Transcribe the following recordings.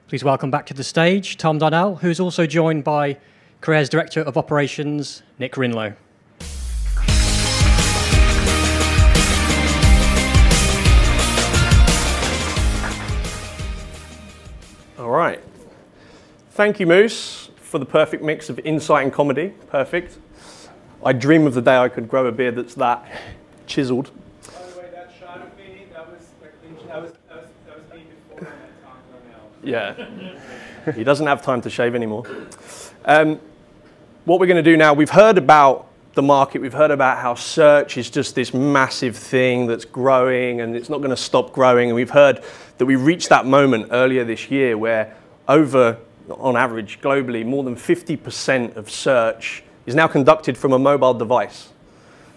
Please welcome back to the stage Tom Darnell, who's also joined by Creare's Director of Operations, Nick Rinylo. All right. Thank you, Moose, for the perfect mix of insight and comedy. Perfect. I dream of the day I could grow a beard that's that chiseled. By the way, that shot of me, that was me before I met Tom Darnell. Yeah. He doesn't have time to shave anymore. What we're going to do now, we've heard about the market, we've heard about how search is just this massive thing that's growing and it's not going to stop growing, and we've heard that we reached that moment earlier this year where on average, globally, more than 50% of search is now conducted from a mobile device.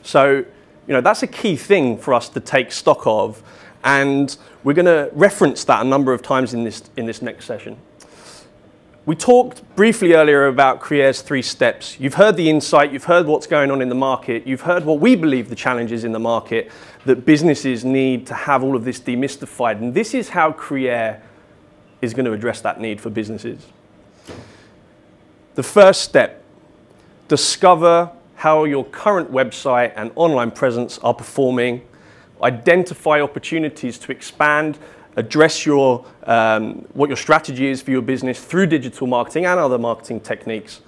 So, that's a key thing for us to take stock of, and we're going to reference that a number of times in this next session. We talked briefly earlier about Creare's 3 steps. You've heard the insight, you've heard what's going on in the market, you've heard what we believe the challenges in the market, that businesses need to have all of this demystified, and this is how Creare is going to address that need for businesses. The first step, discover how your current website and online presence are performing, identify opportunities to expand, address what your strategy is for your business through digital marketing and other marketing techniques.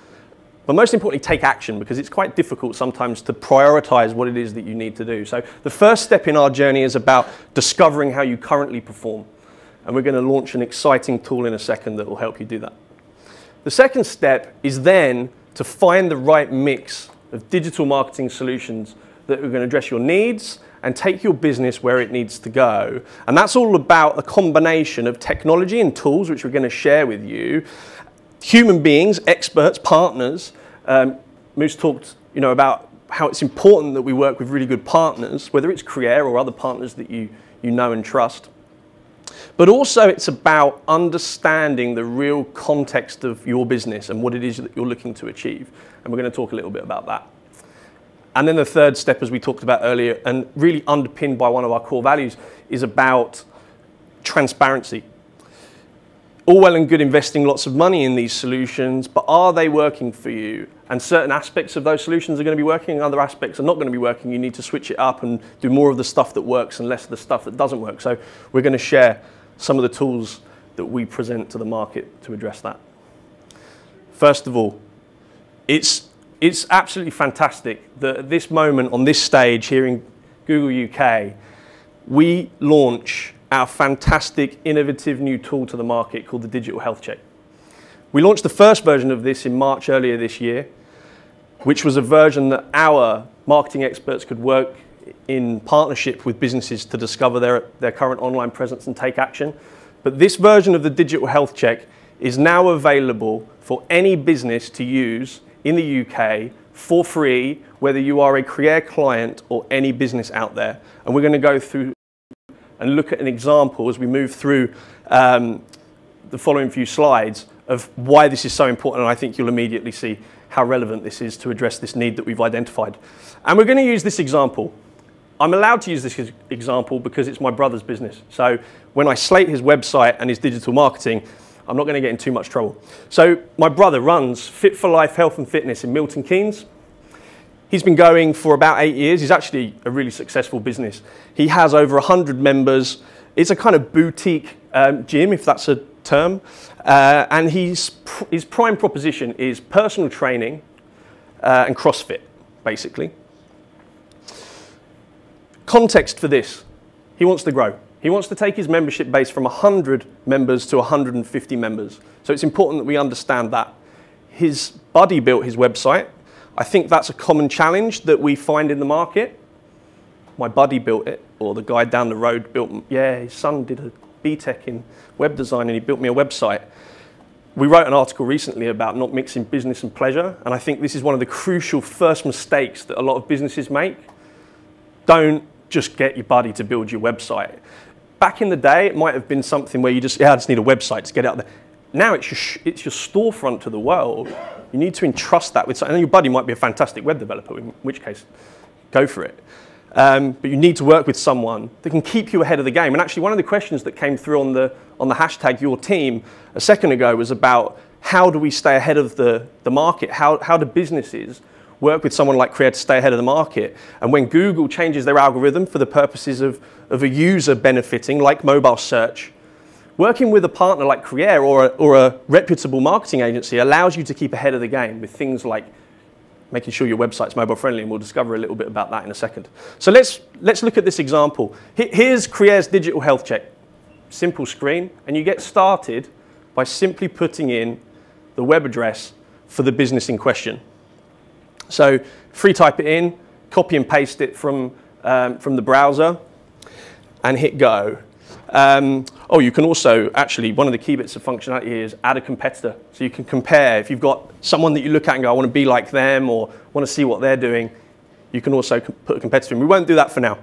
But most importantly, take action, because it's quite difficult sometimes to prioritize what it is that you need to do. So the first step in our journey is about discovering how you currently perform. And we're going to launch an exciting tool in a second that will help you do that. The second step is then to find the right mix of digital marketing solutions that are going to address your needs and take your business where it needs to go. And that's all about a combination of technology and tools, which we're going to share with you, human beings, experts, partners. Moose talked about how it's important that we work with really good partners, whether it's Creare or other partners that you know and trust. But also it's about understanding the real context of your business and what it is that you're looking to achieve. And we're going to talk a little bit about that. And then the third step, as we talked about earlier, and really underpinned by one of our core values, is about transparency. All well and good investing lots of money in these solutions, but are they working for you? And certain aspects of those solutions are going to be working, and other aspects are not going to be working. You need to switch it up and do more of the stuff that works and less of the stuff that doesn't work. So we're going to share some of the tools that we present to the market to address that. First of all, it's absolutely fantastic that at this moment on this stage here in Google UK, we launch our fantastic, innovative new tool to the market called the Digital Health Check. We launched the first version of this in March earlier this year, which was a version that our marketing experts could work in partnership with businesses to discover their current online presence and take action. But this version of the Digital Health Check is now available for any business to use in the UK for free, whether you are a Creare client or any business out there. And we're going to go through and look at an example as we move through the following few slides of why this is so important, and I think you'll immediately see how relevant this is to address this need that we've identified. And we're going to use this example. I'm allowed to use this example because it's my brother's business. So when I slate his website and his digital marketing, I'm not going to get in too much trouble. So my brother runs Fit for Life Health and Fitness in Milton Keynes. He's been going for about 8 years. He's actually a really successful business. He has over 100 members. It's a kind of boutique gym, if that's a term. And his prime proposition is personal training and CrossFit, basically. Context for this, he wants to grow. He wants to take his membership base from 100 members to 150 members. So it's important that we understand that. His buddy built his website. I think that's a common challenge that we find in the market. My buddy built it, or the guy down the road built, his son did a BTEC in web design and he built me a website. We wrote an article recently about not mixing business and pleasure, and I think this is one of the crucial first mistakes that a lot of businesses make. Don't just get your buddy to build your website. Back in the day, it might have been something where you just, I just need a website to get out there. Now it's your storefront to the world. You need to entrust that with something. And your buddy might be a fantastic web developer, in which case, go for it. but you need to work with someone that can keep you ahead of the game. And actually, one of the questions that came through on the hashtag Your Team a second ago was about how do we stay ahead of the market? How do businesses work with someone like Creare to stay ahead of the market? And when Google changes their algorithm for the purposes of a user benefiting, like mobile search, working with a partner like Creare or a reputable marketing agency allows you to keep ahead of the game with things like making sure your website's mobile friendly, and we'll discover a little bit about that in a second. So let's look at this example. Here's Creare's digital health check. Simple screen, and you get started by simply putting in the web address for the business in question. So free type it in, copy and paste it from the browser, and hit go. Oh, you can also, actually, one of the key bits of functionality here is add a competitor. So you can compare. If you've got someone that you look at and go, I want to be like them, or want to see what they're doing, you can also put a competitor in. We won't do that for now.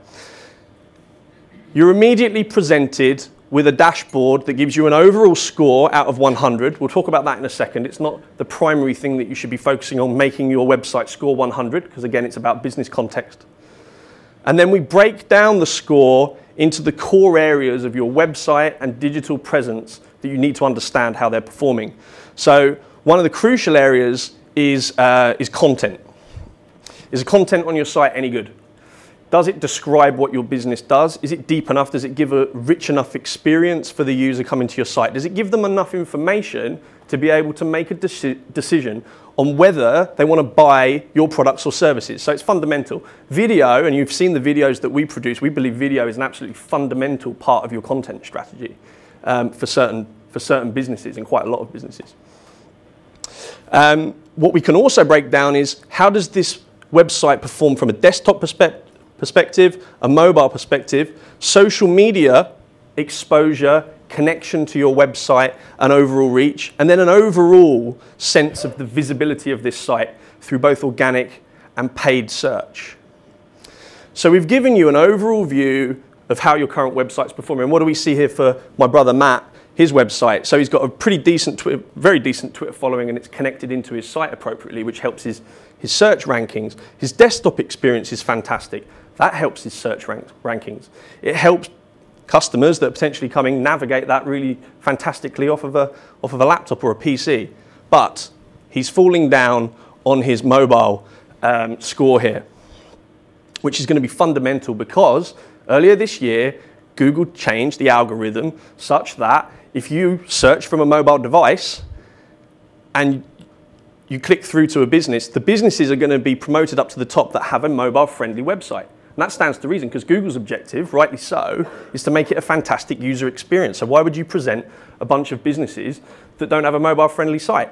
You're immediately presented with a dashboard that gives you an overall score out of 100. We'll talk about that in a second. It's not the primary thing that you should be focusing on, making your website score 100, because again, it's about business context. And then we break down the score into the core areas of your website and digital presence that you need to understand how they're performing. So one of the crucial areas is content. Is the content on your site any good? Does it describe what your business does? Is it deep enough? Does it give a rich enough experience for the user coming to your site? Does it give them enough information to be able to make a decision on whether they want to buy your products or services? So it's fundamental. Video, and you've seen the videos that we produce, we believe video is an absolutely fundamental part of your content strategy for certain businesses, and quite a lot of businesses. What we can also break down is how does this website perform from a desktop perspective, a mobile perspective, social media exposure, connection to your website, and overall reach, and then an overall sense of the visibility of this site through both organic and paid search. So we've given you an overall view of how your current website's performing. And what do we see here for my brother Matt, his website? So he's got a pretty decent Twitter, very decent Twitter following, and it's connected into his site appropriately, which helps his search rankings. His desktop experience is fantastic. That helps his search rankings. It helps customers that are potentially coming navigate that really fantastically off of a laptop or a PC. But he's falling down on his mobile score here, which is going to be fundamental because earlier this year, Google changed the algorithm such that if you search from a mobile device and you click through to a business, the businesses are going to be promoted up to the top that have a mobile-friendly website. And that stands to reason because Google's objective, rightly so, is to make it a fantastic user experience. So why would you present a bunch of businesses that don't have a mobile-friendly site?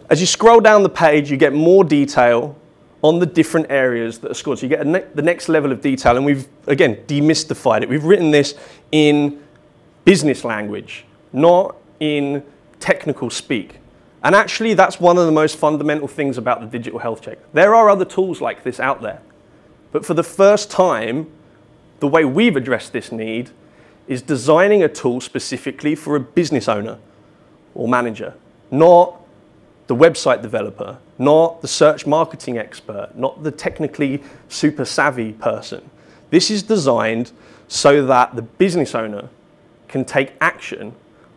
As you scroll down the page, you get more detail on the different areas that are scored. So you get the next level of detail, and we've, again, demystified it. We've written this in business language, not in technical speak. And actually, that's one of the most fundamental things about the digital health check. There are other tools like this out there. But for the first time, the way we've addressed this need is designing a tool specifically for a business owner or manager, not the website developer, not the search marketing expert, not the technically super savvy person. This is designed so that the business owner can take action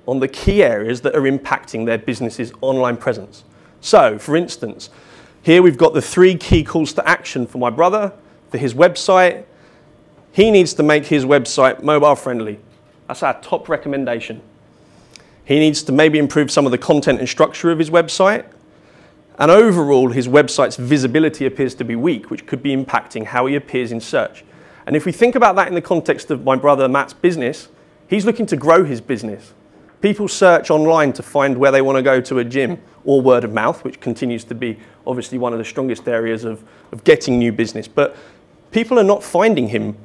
on the key areas that are impacting their business's online presence. So, for instance, here we've got the 3 key calls to action for my brother, for his website. He needs to make his website mobile friendly. That's our top recommendation. He needs to maybe improve some of the content and structure of his website. And overall, his website's visibility appears to be weak, which could be impacting how he appears in search. And if we think about that in the context of my brother Matt's business, he's looking to grow his business. People search online to find where they want to go to a gym, or word of mouth, which continues to be obviously one of the strongest areas of getting new business. But people are not finding him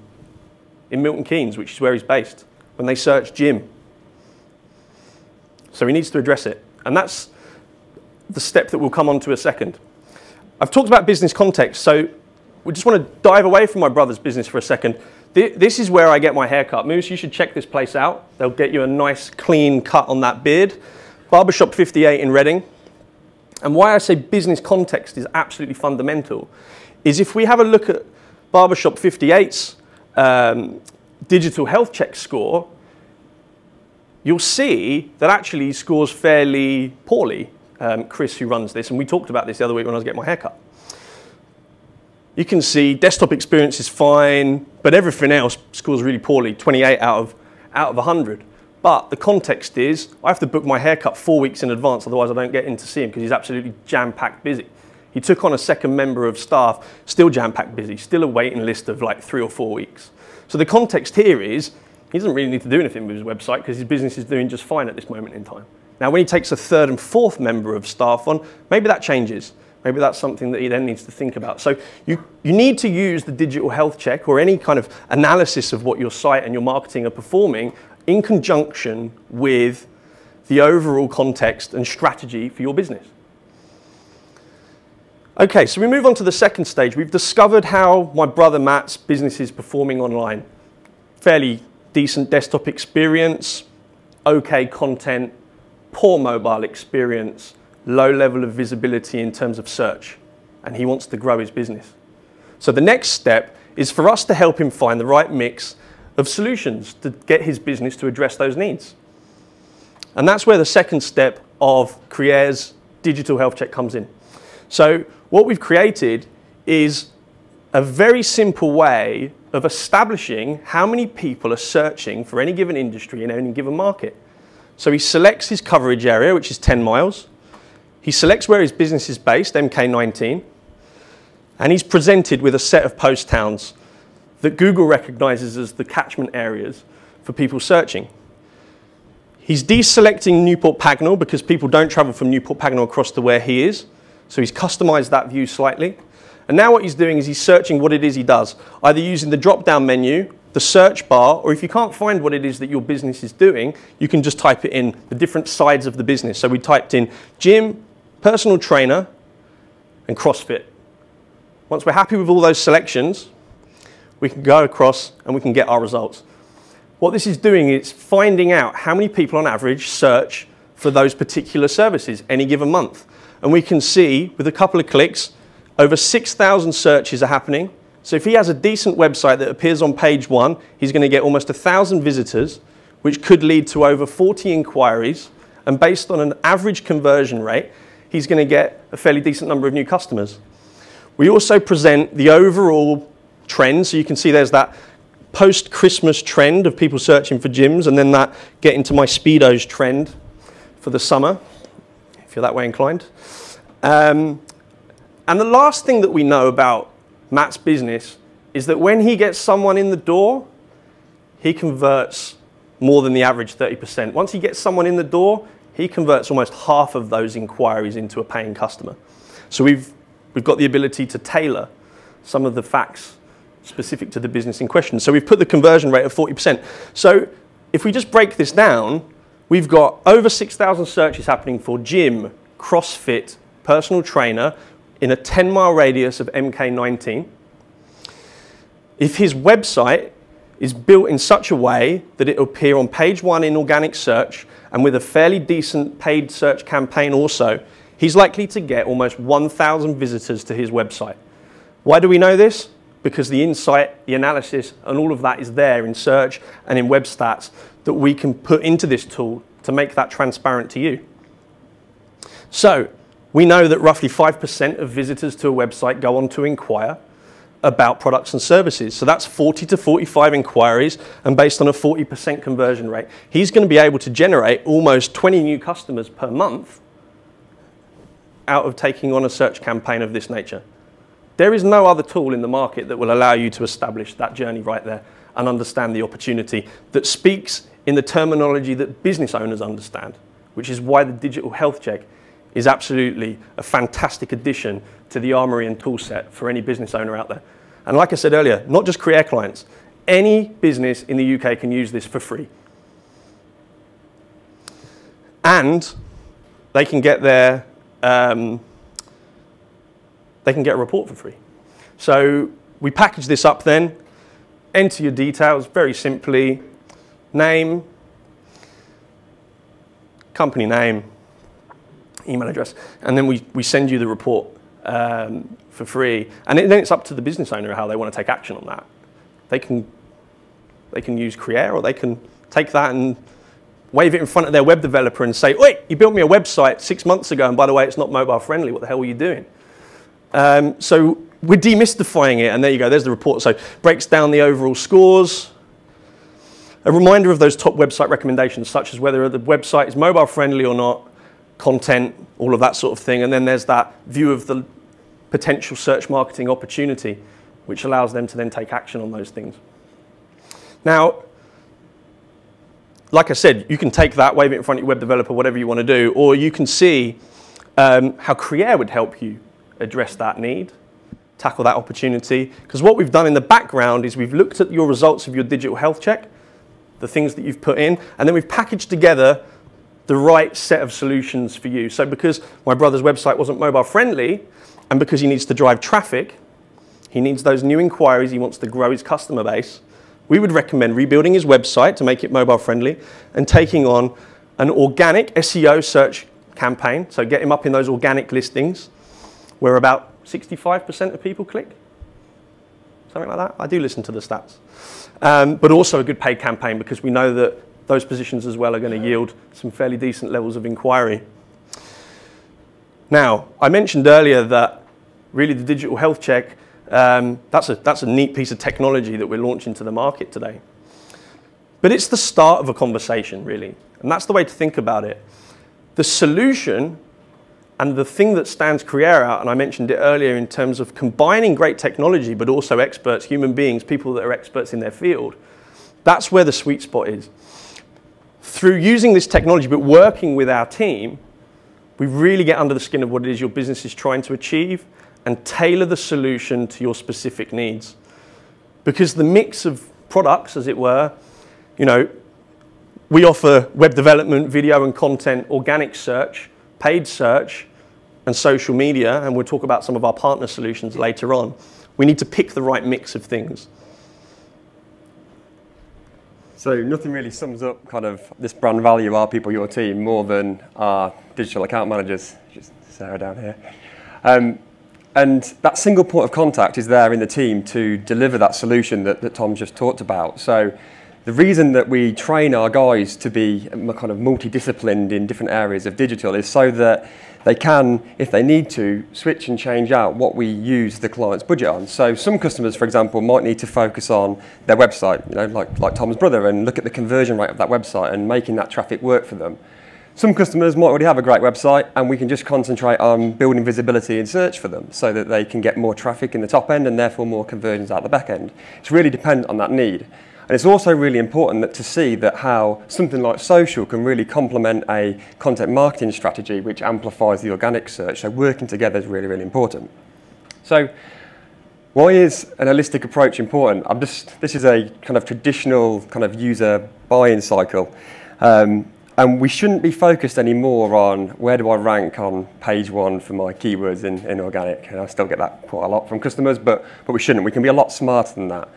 in Milton Keynes, which is where he's based, when they search gym. So he needs to address it. And that's the step that we'll come on to a second. I've talked about business context, so we just want to dive away from my brother's business for a second. This is where I get my hair cut. Moose, you should check this place out. They'll get you a nice clean cut on that beard. Barbershop 58 in Reading. And why I say business context is absolutely fundamental is if we have a look at Barbershop 58's digital health check score, you'll see that actually he scores fairly poorly. Chris, who runs this, and we talked about this the other week when I was getting my hair cut. You can see desktop experience is fine, but everything else scores really poorly, 28 out of 100. But the context is, I have to book my haircut 4 weeks in advance, otherwise I don't get in to see him because he's absolutely jam-packed busy. He took on a second member of staff, still jam-packed busy, still a waiting list of like 3 or 4 weeks. So the context here is, he doesn't really need to do anything with his website because his business is doing just fine at this moment in time. Now, when he takes a third and fourth member of staff on, maybe that changes. Maybe that's something that he then needs to think about. So you need to use the digital health check or any kind of analysis of what your site and your marketing are performing in conjunction with the overall context and strategy for your business. Okay, so we move on to the second stage. We've discovered how my brother Matt's business is performing online. Fairly decent desktop experience, okay content, poor mobile experience, low level of visibility in terms of search, and he wants to grow his business. So the next step is for us to help him find the right mix of solutions to get his business to address those needs. And that's where the second step of Creare's digital health check comes in. So what we've created is a very simple way of establishing how many people are searching for any given industry in any given market. So he selects his coverage area, which is 10 miles. He selects where his business is based, MK19, and he's presented with a set of post towns that Google recognizes as the catchment areas for people searching. He's deselecting Newport Pagnell because people don't travel from Newport Pagnell across to where he is. So he's customized that view slightly. And now what he's doing is he's searching what it is he does, either using the drop-down menu, the search bar, or if you can't find what it is that your business is doing, you can just type it in the different sides of the business. So we typed in gym, personal trainer, and CrossFit. Once we're happy with all those selections, we can go across and we can get our results. What this is doing is finding out how many people on average search for those particular services any given month. And we can see with a couple of clicks, over 6,000 searches are happening. So if he has a decent website that appears on page 1, he's going to get almost 1,000 visitors, which could lead to over 40 inquiries. And based on an average conversion rate, he's going to get a fairly decent number of new customers. We also present the overall trend. So you can see there's that post-Christmas trend of people searching for gyms, and then that get into my Speedos trend for the summer, if you're that way inclined. And the last thing that we know about Matt's business is that when he gets someone in the door, he converts more than the average 30%. Once he gets someone in the door, he converts almost half of those inquiries into a paying customer. So we've got the ability to tailor some of the facts specific to the business in question. So we've put the conversion rate of 40%. So if we just break this down, we've got over 6,000 searches happening for gym, CrossFit, personal trainer, in a 10-mile radius of MK19. If his website is built in such a way that it will appear on page 1 in organic search and with a fairly decent paid search campaign also, he's likely to get almost 1,000 visitors to his website. Why do we know this? Because the insight, the analysis, and all of that is there in search and in web stats that we can put into this tool to make that transparent to you. So we know that roughly 5% of visitors to a website go on to inquire about products and services. So that's 40 to 45 inquiries, and based on a 40% conversion rate, he's going to be able to generate almost 20 new customers per month out of taking on a search campaign of this nature. There is no other tool in the market that will allow you to establish that journey right there and understand the opportunity that speaks in the terminology that business owners understand, which is why the digital health check is absolutely a fantastic addition to the armory and tool set for any business owner out there. And like I said earlier, not just Creare clients, any business in the UK can use this for free. And they can get their, they can get a report for free. So we package this up then, enter your details very simply, name, company name, email address, and then we send you the report for free. And then it's up to the business owner how they want to take action on that. They can use Creare, or they can take that and wave it in front of their web developer and say, wait, you built me a website 6 months ago, and by the way, it's not mobile friendly. What the hell were you doing? So we're demystifying it, and there you go. There's the report. So breaks down the overall scores. A reminder of those top website recommendations, such as whether the website is mobile friendly or not, content, all of that sort of thing. And then there's that view of the potential search marketing opportunity, which allows them to then take action on those things. Now, like I said, you can take that, wave it in front of your web developer, whatever you want to do, or you can see how Creare would help you address that need, tackle that opportunity. Because what we've done in the background is we've looked at your results of your digital health check, the things that you've put in, and then we've packaged together the right set of solutions for you. So because my brother's website wasn't mobile friendly, and because he needs to drive traffic, he needs those new inquiries, he wants to grow his customer base, we would recommend rebuilding his website to make it mobile friendly and taking on an organic SEO search campaign, so get him up in those organic listings where about 65% of people click, something like that. I do listen to the stats. But also a good paid campaign, because we know that those positions as well are going to yield some fairly decent levels of inquiry. Now, I mentioned earlier that really the digital health check, that's a neat piece of technology that we're launching to the market today. But it's the start of a conversation, really. And that's the way to think about it. The solution and the thing that stands Creare out, and I mentioned it earlier in terms of combining great technology, but also experts, human beings, people that are experts in their field, that's where the sweet spot is. Through using this technology, but working with our team, we really get under the skin of what it is your business is trying to achieve and tailor the solution to your specific needs. Because the mix of products, as it were, you know, we offer web development, video and content, organic search, paid search, and social media, and we'll talk about some of our partner solutions later on. We need to pick the right mix of things. So nothing really sums up kind of this brand value, our people, your team, more than our digital account managers, just Sarah down here. And that single point of contact is there in the team to deliver that solution that Tom just talked about. So the reason that we train our guys to be kind of multidisciplined in different areas of digital is so that they can, if they need to, switch and change out what we use the client's budget on. So some customers, for example, might need to focus on their website, you know, like Tom's brother, and look at the conversion rate of that website and making that traffic work for them. Some customers might already have a great website, and we can just concentrate on building visibility in search for them so that they can get more traffic in the top end and therefore more conversions out the back end. It's really dependent on that need. And it's also really important to see that how something like social can really complement a content marketing strategy which amplifies the organic search. So working together is really, really important. So why is an holistic approach important? This is a kind of traditional kind of user buy-in cycle. And we shouldn't be focused anymore on where do I rank on page 1 for my keywords in organic. And I still get that quite a lot from customers, but we shouldn't. We can be a lot smarter than that.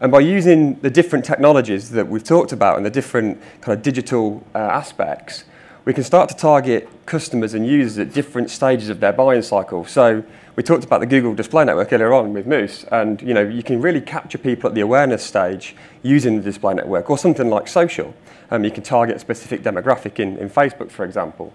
And by using the different technologies that we've talked about and the different kind of digital aspects, we can start to target customers and users at different stages of their buying cycle. So we talked about the Google Display Network earlier on with Moose, and you know, you can really capture people at the awareness stage using the display network, or something like social. You can target a specific demographic in Facebook, for example.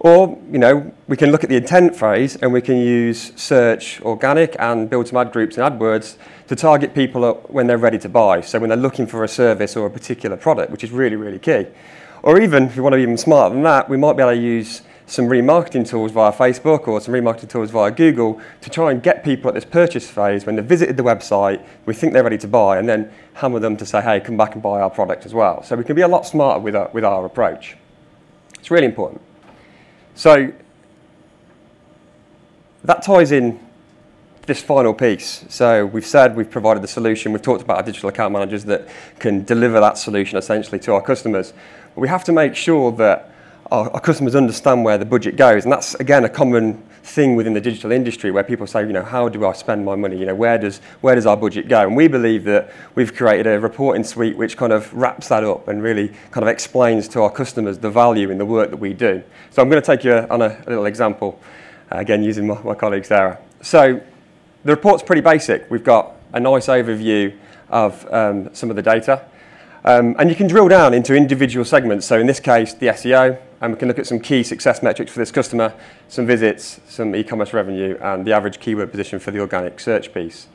Or, you know, we can look at the intent phase and we can use search, organic, and build some ad groups and AdWords to target people when they're ready to buy. So when they're looking for a service or a particular product, which is really, really key. Or even, if we want to be even smarter than that, we might be able to use some remarketing tools via Facebook or some remarketing tools via Google to try and get people at this purchase phase when they've visited the website, we think they're ready to buy, and then hammer them to say, hey, come back and buy our product as well. So we can be a lot smarter with our approach. It's really important. So that ties in this final piece. So we've said we've provided the solution. We've talked about our digital account managers that can deliver that solution essentially to our customers. But we have to make sure that our customers understand where the budget goes. And that's, again, a common thing within the digital industry where people say, you know, how do I spend my money? You know, where does our budget go? And we believe that we've created a reporting suite which kind of wraps that up and really kind of explains to our customers the value in the work that we do. So I'm going to take you on a little example, again, using my colleague Sarah. So the report's pretty basic. We've got a nice overview of some of the data. And you can drill down into individual segments. So in this case, the SEO, and we can look at some key success metrics for this customer, some visits, some e-commerce revenue, and the average keyword position for the organic search piece.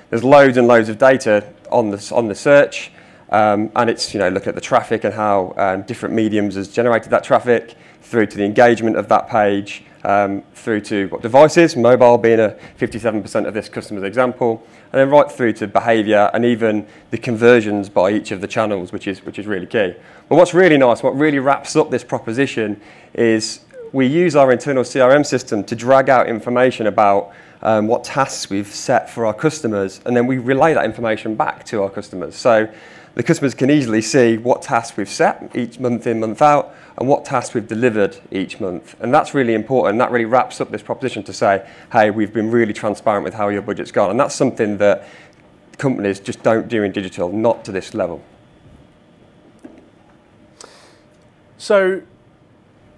There's loads and loads of data on the search, and it's, look at the traffic and how different mediums has generated that traffic, through to the engagement of that page, through to what devices, mobile being a 57% of this customer's example, and then right through to behaviour and even the conversions by each of the channels, which is really key. But what's really nice, what really wraps up this proposition is we use our internal CRM system to drag out information about what tasks we've set for our customers, and then we relay that information back to our customers. So the customers can easily see what tasks we've set each month in, month out, and what tasks we've delivered each month. And that's really important. That really wraps up this proposition to say, hey, we've been really transparent with how your budget's gone. And that's something that companies just don't do in digital, not to this level. So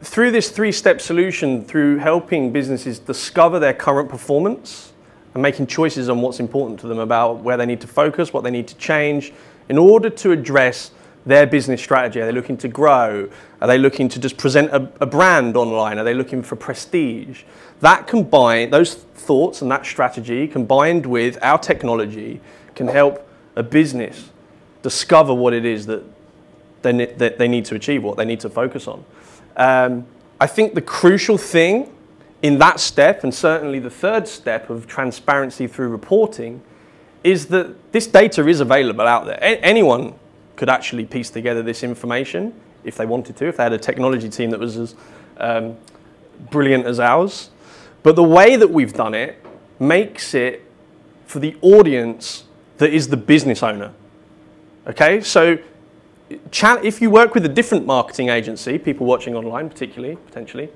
through this three-step solution, through helping businesses discover their current performance and making choices on what's important to them about where they need to focus, what they need to change, in order to address their business strategy. Are they looking to grow? Are they looking to just present a brand online? Are they looking for prestige? That combined, those thoughts and that strategy combined with our technology can help a business discover what it is that they need to achieve, what they need to focus on. I think the crucial thing in that step, and certainly the third step of transparency through reporting, is that this data is available out there. Anyone could actually piece together this information if they wanted to, if they had a technology team that was as brilliant as ours. But the way that we've done it makes it for the audience that is the business owner. Okay, so if you work with a different marketing agency, people watching online potentially,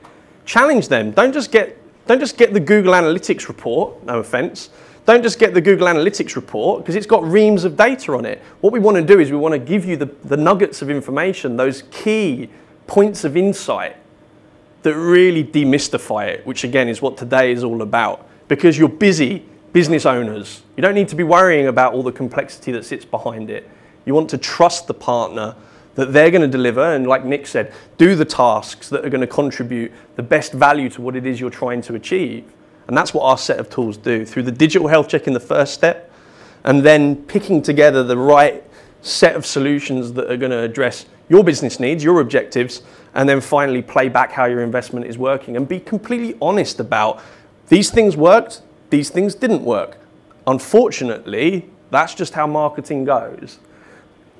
challenge them. Don't just get the Google Analytics report, no offense. Don't just get the Google Analytics report because it's got reams of data on it. What we want to do is we want to give you the nuggets of information, those key points of insight that really demystify it, which again is what today is all about. Because you're busy business owners. You don't need to be worrying about all the complexity that sits behind it. You want to trust the partner that they're going to deliver and, like Nick said, do the tasks that are going to contribute the best value to what it is you're trying to achieve. And that's what our set of tools do, through the digital health check in the first step, and then picking together the right set of solutions that are going to address your business needs, your objectives, and then finally play back how your investment is working and be completely honest about these things worked, these things didn't work. Unfortunately, that's just how marketing goes.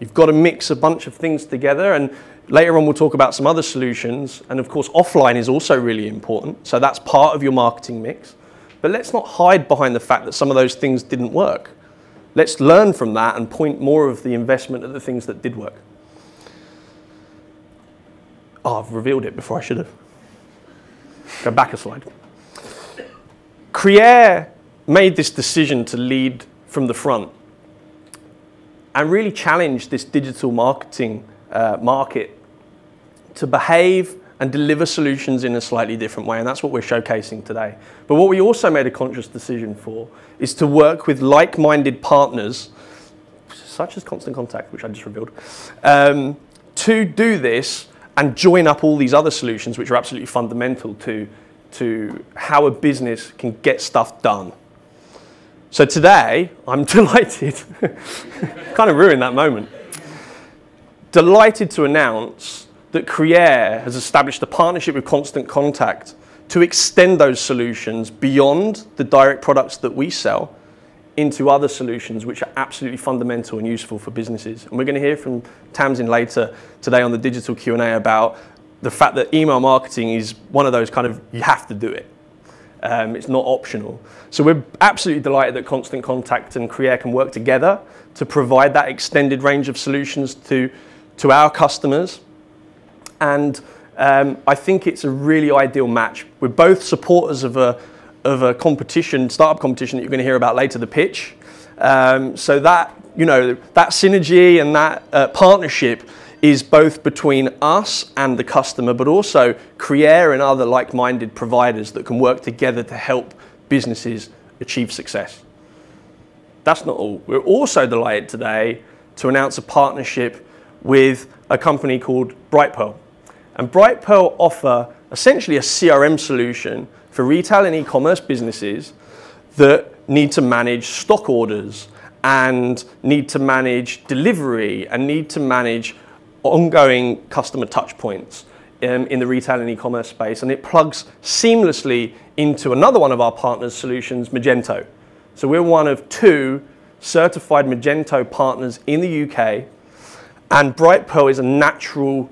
You've got to mix a bunch of things together, and later on we'll talk about some other solutions, and of course offline is also really important, so that's part of your marketing mix. But let's not hide behind the fact that some of those things didn't work. Let's learn from that and point more of the investment at the things that did work. Oh, I've revealed it before I should have. Go back a slide. Creare made this decision to lead from the front and really challenge this digital marketing market to behave and deliver solutions in a slightly different way, and that's what we're showcasing today. But what we also made a conscious decision for is to work with like-minded partners, such as Constant Contact, which I just revealed, to do this and join up all these other solutions which are absolutely fundamental to how a business can get stuff done. So today, I'm delighted, kind of ruined that moment, delighted to announce that Creare has established a partnership with Constant Contact to extend those solutions beyond the direct products that we sell into other solutions which are absolutely fundamental and useful for businesses. And we're going to hear from Tamsin later today on the digital Q&A about the fact that email marketing is one of those kind of, you have to do it. It's not optional. So we're absolutely delighted that Constant Contact and Creare can work together to provide that extended range of solutions to our customers. And I think it's a really ideal match. We're both supporters of a competition, startup competition that you're going to hear about later, the pitch. So that, that synergy and that partnership is both between us and the customer, but also Creare and other like-minded providers that can work together to help businesses achieve success. That's not all. We're also delighted today to announce a partnership with a company called Brightpearl. And Brightpearl offer essentially a CRM solution for retail and e-commerce businesses that need to manage stock orders and need to manage delivery and need to manage ongoing customer touch points in the retail and e-commerce space. And it plugs seamlessly into another one of our partners' solutions, Magento. So we're one of 2 certified Magento partners in the UK, and Brightpearl is a natural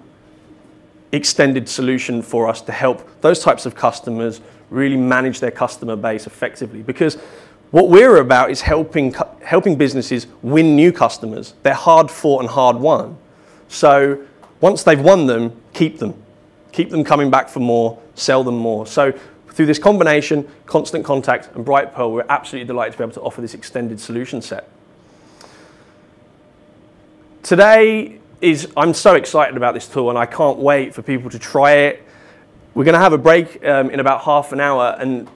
extended solution for us to help those types of customers really manage their customer base effectively. Because what we're about is helping businesses win new customers. They're hard fought and hard won. So once they've won them, keep them. Keep them coming back for more, sell them more. So through this combination, Constant Contact and Brightpearl, we're absolutely delighted to be able to offer this extended solution set. Today I'm so excited about this tool, and I can't wait for people to try it. We're going to have a break in about half an hour, and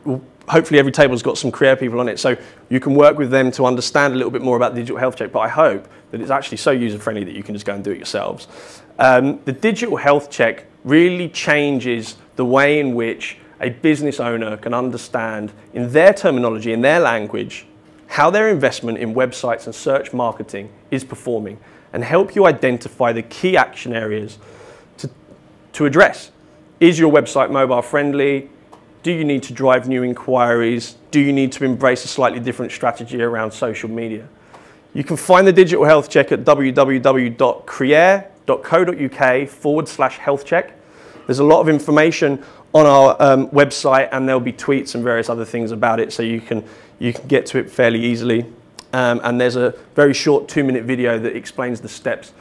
hopefully every table's got some Creare people on it, so you can work with them to understand a little bit more about the digital health check, but I hope that it's actually so user-friendly that you can just go and do it yourselves. The digital health check really changes the way in which a business owner can understand, in their terminology, in their language, how their investment in websites and search marketing is performing, and help you identify the key action areas to address. Is your website mobile friendly? Do you need to drive new inquiries? Do you need to embrace a slightly different strategy around social media? You can find the digital health check at www.creare.co.uk/health check. There's a lot of information on our website, and there'll be tweets and various other things about it, so you can get to it fairly easily. And there's a very short 2-minute video that explains the steps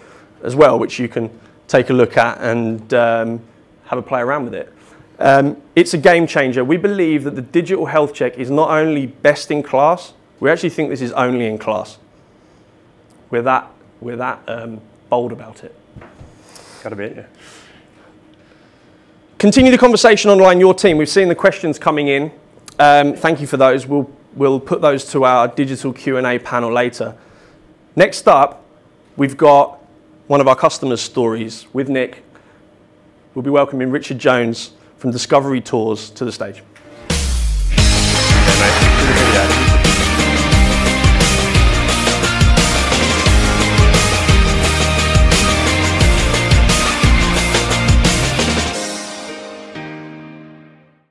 as well, which you can take a look at and have a play around with it. It's a game changer. We believe that the digital health check is not only best in class, we actually think this is only in class. We're that bold about it. Gotta be, yeah. Continue the conversation online, your team. We've seen the questions coming in. Thank you for those. We'll put those to our digital Q&A panel later. Next up, we've got one of our customers' stories with Nick. We'll be welcoming Richard Jones from Discovery Tours to the stage.